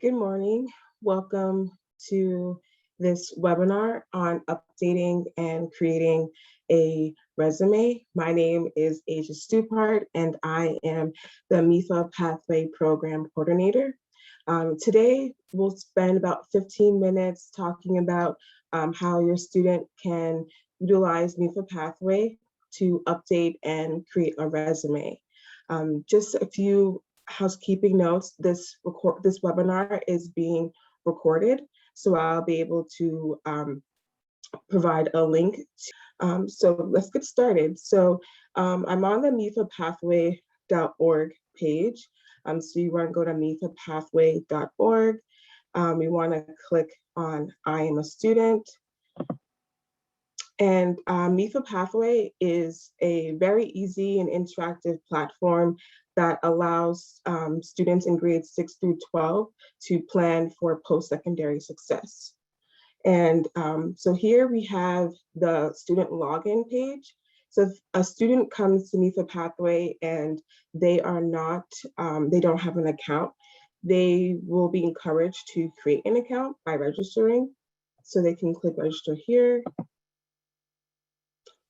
Good morning. Welcome to this webinar on updating and creating a resume. My name is Asia Stupart, and I am the MEFA Pathway Program Coordinator. Today, we'll spend about 15 minutes talking about how your student can utilize MEFA Pathway to update and create a resume. Just a few housekeeping notes. This webinar is being recorded, so I'll be able to provide a link. So let's get started. So I'm on the mefapathway.org page. So you want to go to mefapathway.org. You want to click on I am a student. And MEFA Pathway is a very easy and interactive platform that allows students in grades 6 through 12 to plan for post-secondary success. And so here we have the student login page. So if a student comes to MEFA Pathway and they are not, they don't have an account, they will be encouraged to create an account by registering. So they can click register here.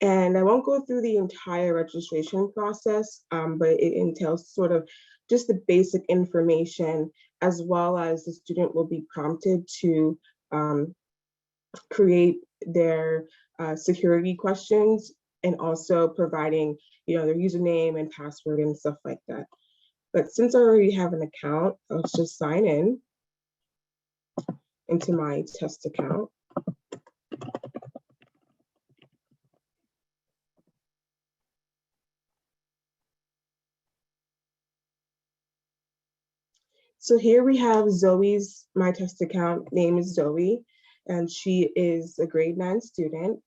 And I won't go through the entire registration process, but it entails sort of just the basic information, as well as the student will be prompted to create their security questions and also providing, their username and password and stuff like that. But since I already have an account, let's just sign in into my test account. So here we have Zoe's My Test account. Name is Zoe, and she is a grade 9 student.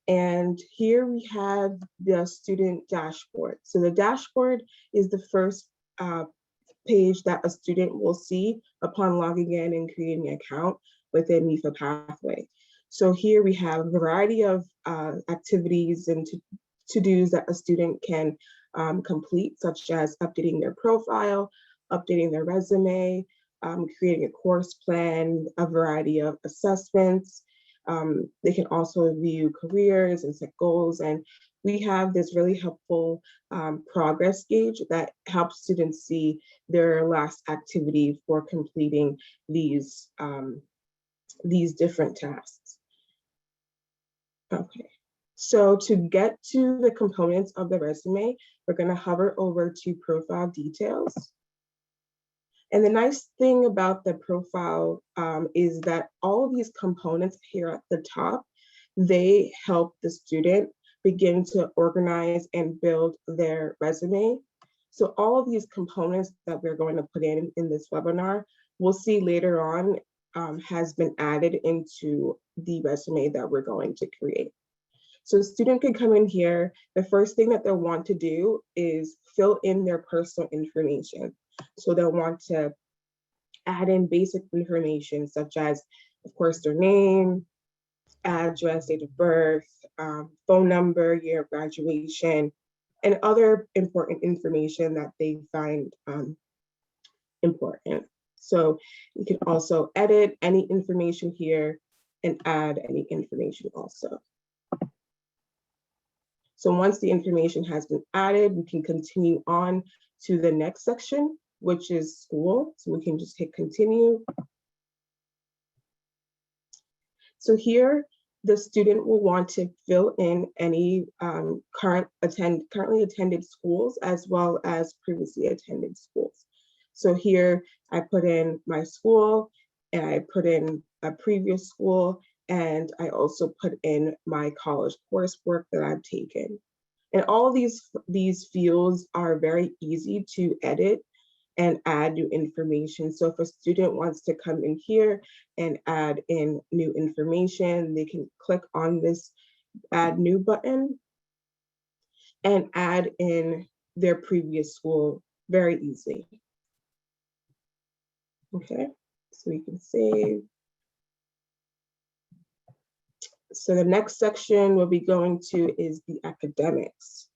And here we have the student dashboard. So the dashboard is the first page that a student will see upon logging in and creating an account within MEFA Pathway. So here we have a variety of activities and to-dos that a student can complete, such as updating their profile, updating their resume, creating a course plan, a variety of assessments. They can also view careers and set goals. And we have this really helpful progress gauge that helps students see their last activity for completing these different tasks. Okay. So to get to the components of the resume, we're going to hover over to profile details. And the nice thing about the profile is that all of these components here at the top, they help the student begin to organize and build their resume. So all of these components that we're going to put in this webinar, we'll see later on has been added into the resume that we're going to create. So a student can come in here. The first thing that they'll want to do is fill in their personal information. So they'll want to add in basic information such as, of course, their name, address, date of birth, phone number, year of graduation, and other important information that they find important. So you can also edit any information here and add any information also. So once the information has been added, we can continue on to the next section, which is school. So we can just hit continue. So here, the student will want to fill in any currently attended schools as well as previously attended schools. So here I put in my school and I put in a previous school, and I also put in my college coursework that I've taken. And all of these fields are very easy to edit and add new information. So if a student wants to come in here and add in new information, they can click on this add new button and add in their previous school very easily. Okay, so we can save. So the next section we'll be going to is the academics.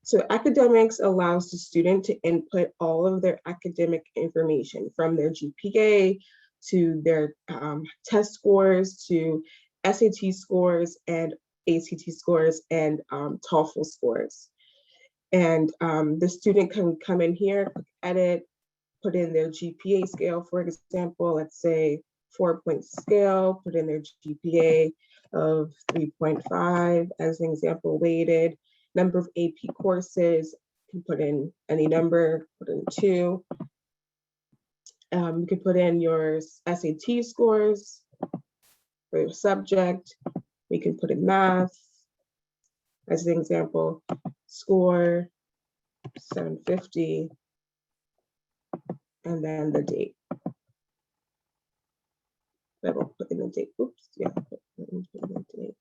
So academics allows the student to input all of their academic information, from their GPA to their test scores to SAT scores and ACT scores and TOEFL scores. And the student can come in here, click edit, put in their GPA scale, for example, let's say 4-point scale, put in their GPA of 3.5 as an example, weighted, number of AP courses, you can put in any number, put in 2. You can put in your SAT scores for your subject. We can put in math as an example, score 750, and then the date. I will put in the date. Oops, yeah, put in the date.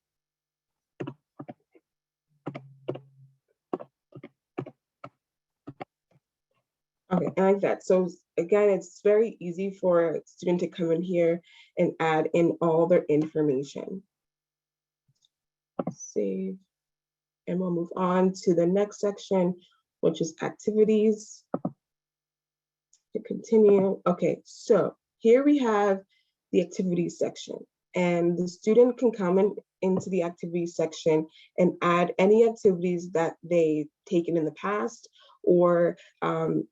Okay, and like that. So again, it's very easy for a student to come in here and add in all their information. Save, and we'll move on to the next section, which is activities. To continue. Okay, so here we have the activities section, and the student can come into the activities section and add any activities that they've taken in the past, or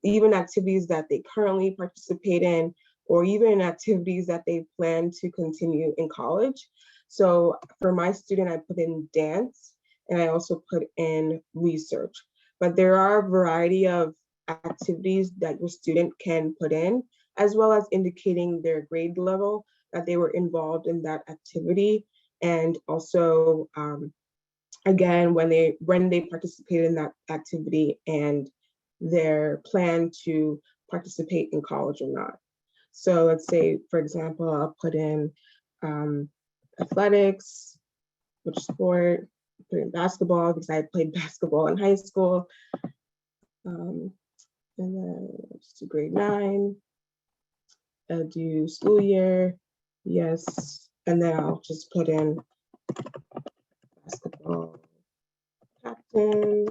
even activities that they currently participate in, or even activities that they plan to continue in college. So for my student, I put in dance, and I also put in research. But there are a variety of activities that your student can put in, as well as indicating their grade level that they were involved in that activity, and also again when they participated in that activity and their plan to participate in college or not. So let's say, for example, I'll put in athletics, which sport, put in basketball because I played basketball in high school. And then let's do grade 9. I'll do school year, yes. And then I'll just put in basketball captain.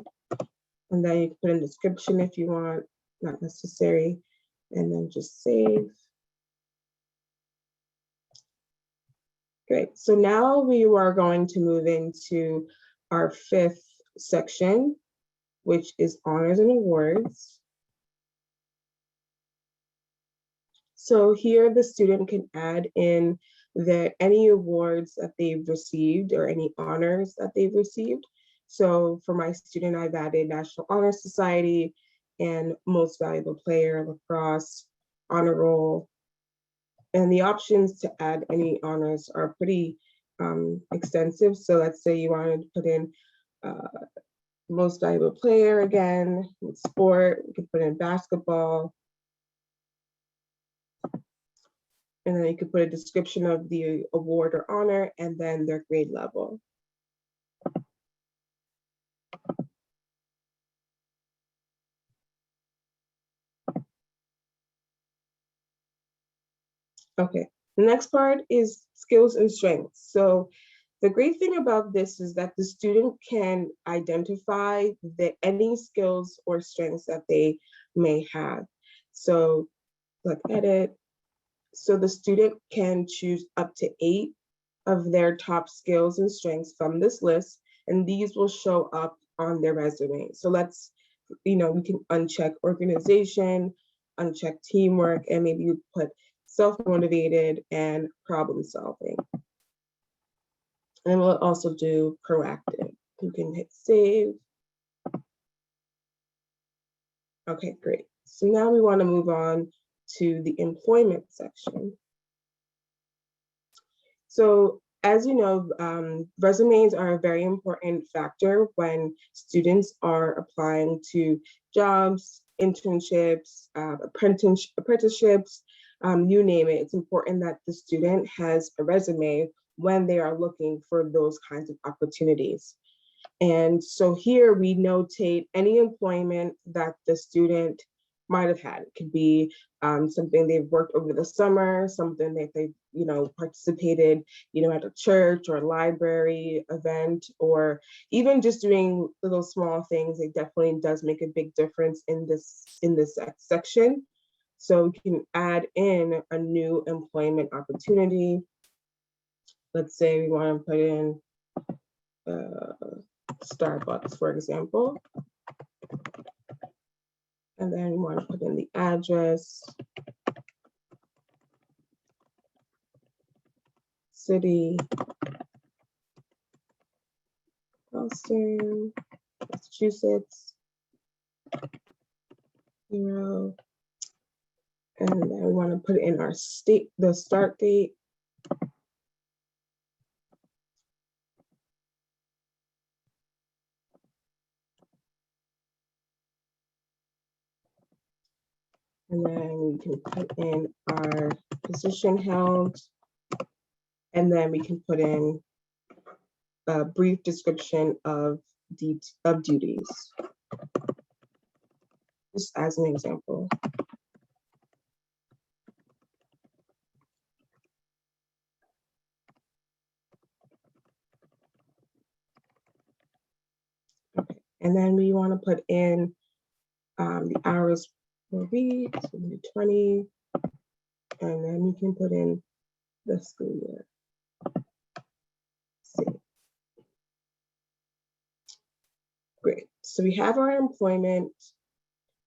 And then you can put in description if you want, not necessary. And then just save. Great, so now we are going to move into our 5th section, which is honors and awards. So here the student can add in any awards that they've received or any honors that they've received. So for my student, I've added National Honor Society and Most Valuable Player, lacrosse, honor roll. And the options to add any honors are pretty extensive. So let's say you wanted to put in Most Valuable Player again, in sport, you could put in basketball. And then you could put a description of the award or honor and then their grade level. Okay, the next part is skills and strengths. So the great thing about this is that the student can identify any skills or strengths that they may have. So click edit. So the student can choose up to 8 of their top skills and strengths from this list, and these will show up on their resume. So let's, we can uncheck organization, uncheck teamwork, and maybe you put self-motivated and problem solving. And we'll also do proactive. You can hit save. Okay, great. So now we want to move on to the employment section. So as you know, resumes are a very important factor when students are applying to jobs, internships, apprenticeships, you name it. It's important that the student has a resume when they are looking for those kinds of opportunities. And so here we notate any employment that the student might have had. It could be something they've worked over the summer, something that they've, participated, at a church or a library event, or even just doing little small things. It definitely does make a big difference in this section. So we can add in a new employment opportunity. Let's say we want to put in Starbucks, for example. And then we want to put in the address, city, Boston, Massachusetts, 0. And then we want to put in our state, the start date. And then we can put in our position held. And then we can put in a brief description of duties, just as an example. Okay, and then we want to put in the hours per week, so 20, and then we can put in the school year. Great, so we have our employment.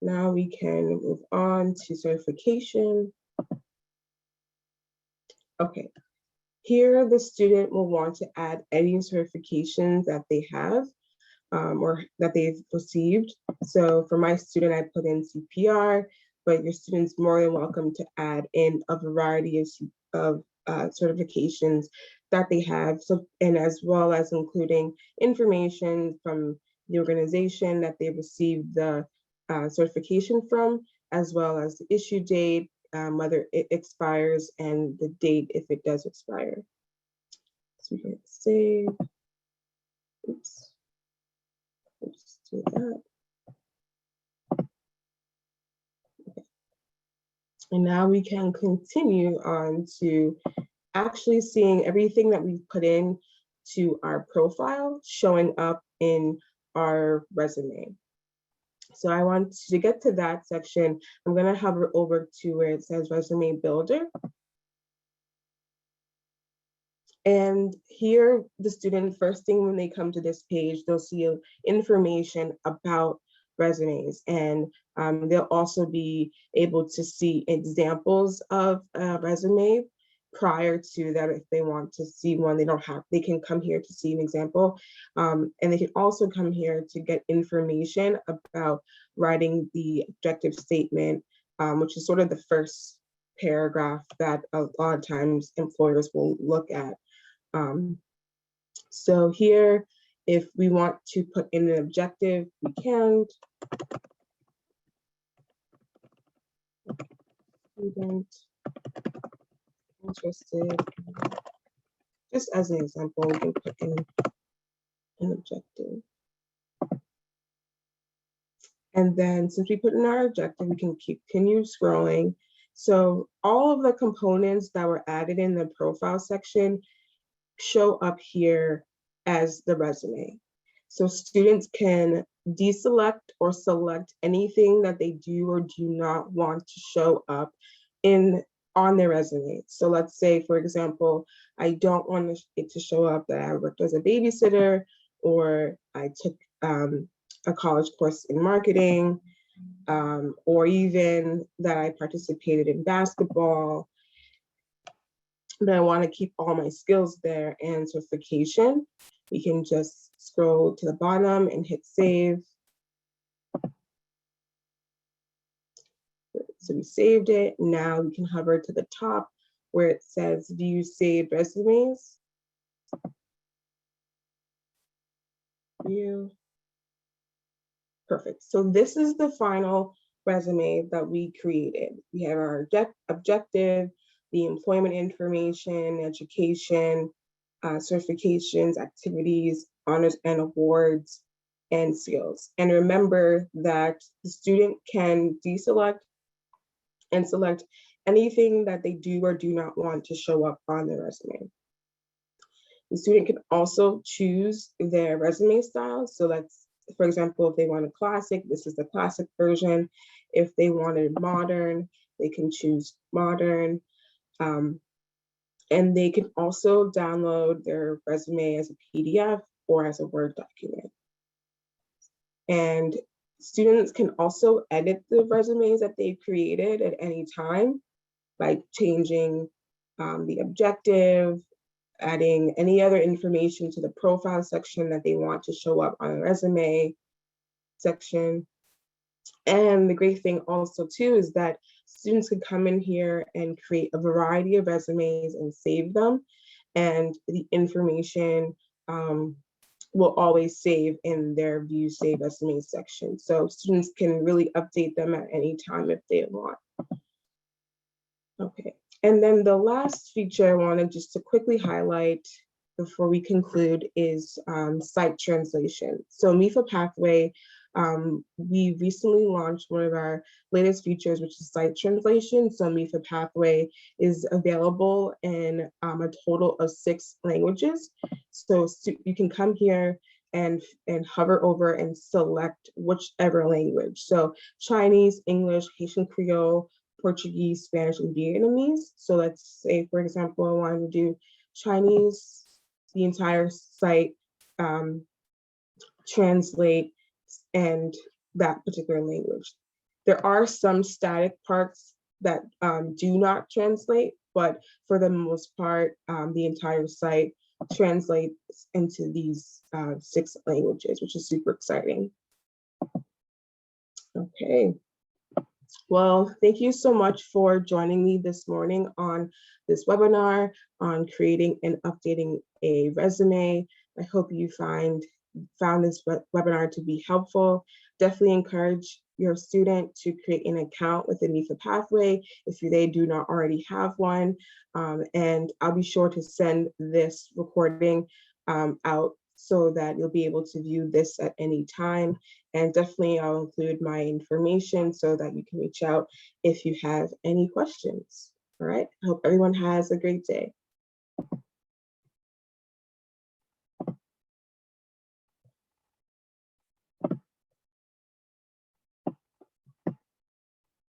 Now we can move on to certification. Okay, here the student will want to add any certifications that they have or that they've received. So for my student, I put in CPR, but your student's more than welcome to add in a variety of certifications that they have. So, and as well as including information from the organization that they received the certification from, as well as the issue date, whether it expires, and the date if it does expire. So we can save. Oops. Let's do that. Okay. And now we can continue on to actually seeing everything that we've put in to our profile showing up in our resume. So I want to get to that section. I'm going to hover over to where it says Resume Builder. And here, the student, first thing when they come to this page, they'll see information about resumes, and they'll also be able to see examples of a resume prior to that. If they want to see one, they can come here to see an example. And they can also come here to get information about writing the objective statement, which is sort of the first paragraph that a lot of times employers will look at. So here, if we want to put in an objective, we can. Student interested, just as an example, we can put in an objective. And then since we put in our objective, we can continue scrolling. So all of the components that were added in the profile section show up here as the resume. So students can deselect or select anything that they do or do not want to show up on their resume. So let's say, for example, I don't want it to show up that I worked as a babysitter, or I took a college course in marketing, or even that I participated in basketball. But I want to keep all my skills there and certification. We can just scroll to the bottom and hit save. So we saved it. Now we can hover to the top where it says view saved resumes. View. Perfect. So this is the final resume that we created. We have our objective, the employment information, education, certifications, activities, honors and awards, and skills. And remember that the student can deselect and select anything that they do or do not want to show up on their resume. The student can also choose their resume style. So let's, for example, if they want a classic, this is the classic version. If they wanted modern, they can choose modern. And they can also download their resume as a PDF or as a Word document. And students can also edit the resumes that they've created at any time by changing the objective, adding any other information to the profile section that they want to show up on a resume section. And the great thing also too is that students can come in here and create a variety of resumes and save them. And the information will always save in their view save resume section. So students can really update them at any time if they want. Okay, and then the last feature I wanted just to quickly highlight before we conclude is site translation. So MEFA Pathway, we recently launched one of our latest features, which is site translation. So MEFA Pathway is available in a total of 6 languages. So you can come here and hover over and select whichever language. So Chinese, English, Haitian Creole, Portuguese, Spanish, and Vietnamese. So let's say, for example, I wanted to do Chinese, the entire site, translate, and that particular language. There are some static parts that do not translate, but for the most part, the entire site translates into these 6 languages, which is super exciting. Okay. Well, thank you so much for joining me this morning on this webinar on creating and updating a resume. I hope you found this webinar to be helpful. Definitely encourage your student to create an account with the MEFA Pathway if they do not already have one. And I'll be sure to send this recording out so that you'll be able to view this at any time. And definitely I'll include my information so that you can reach out if you have any questions. All right, I hope everyone has a great day.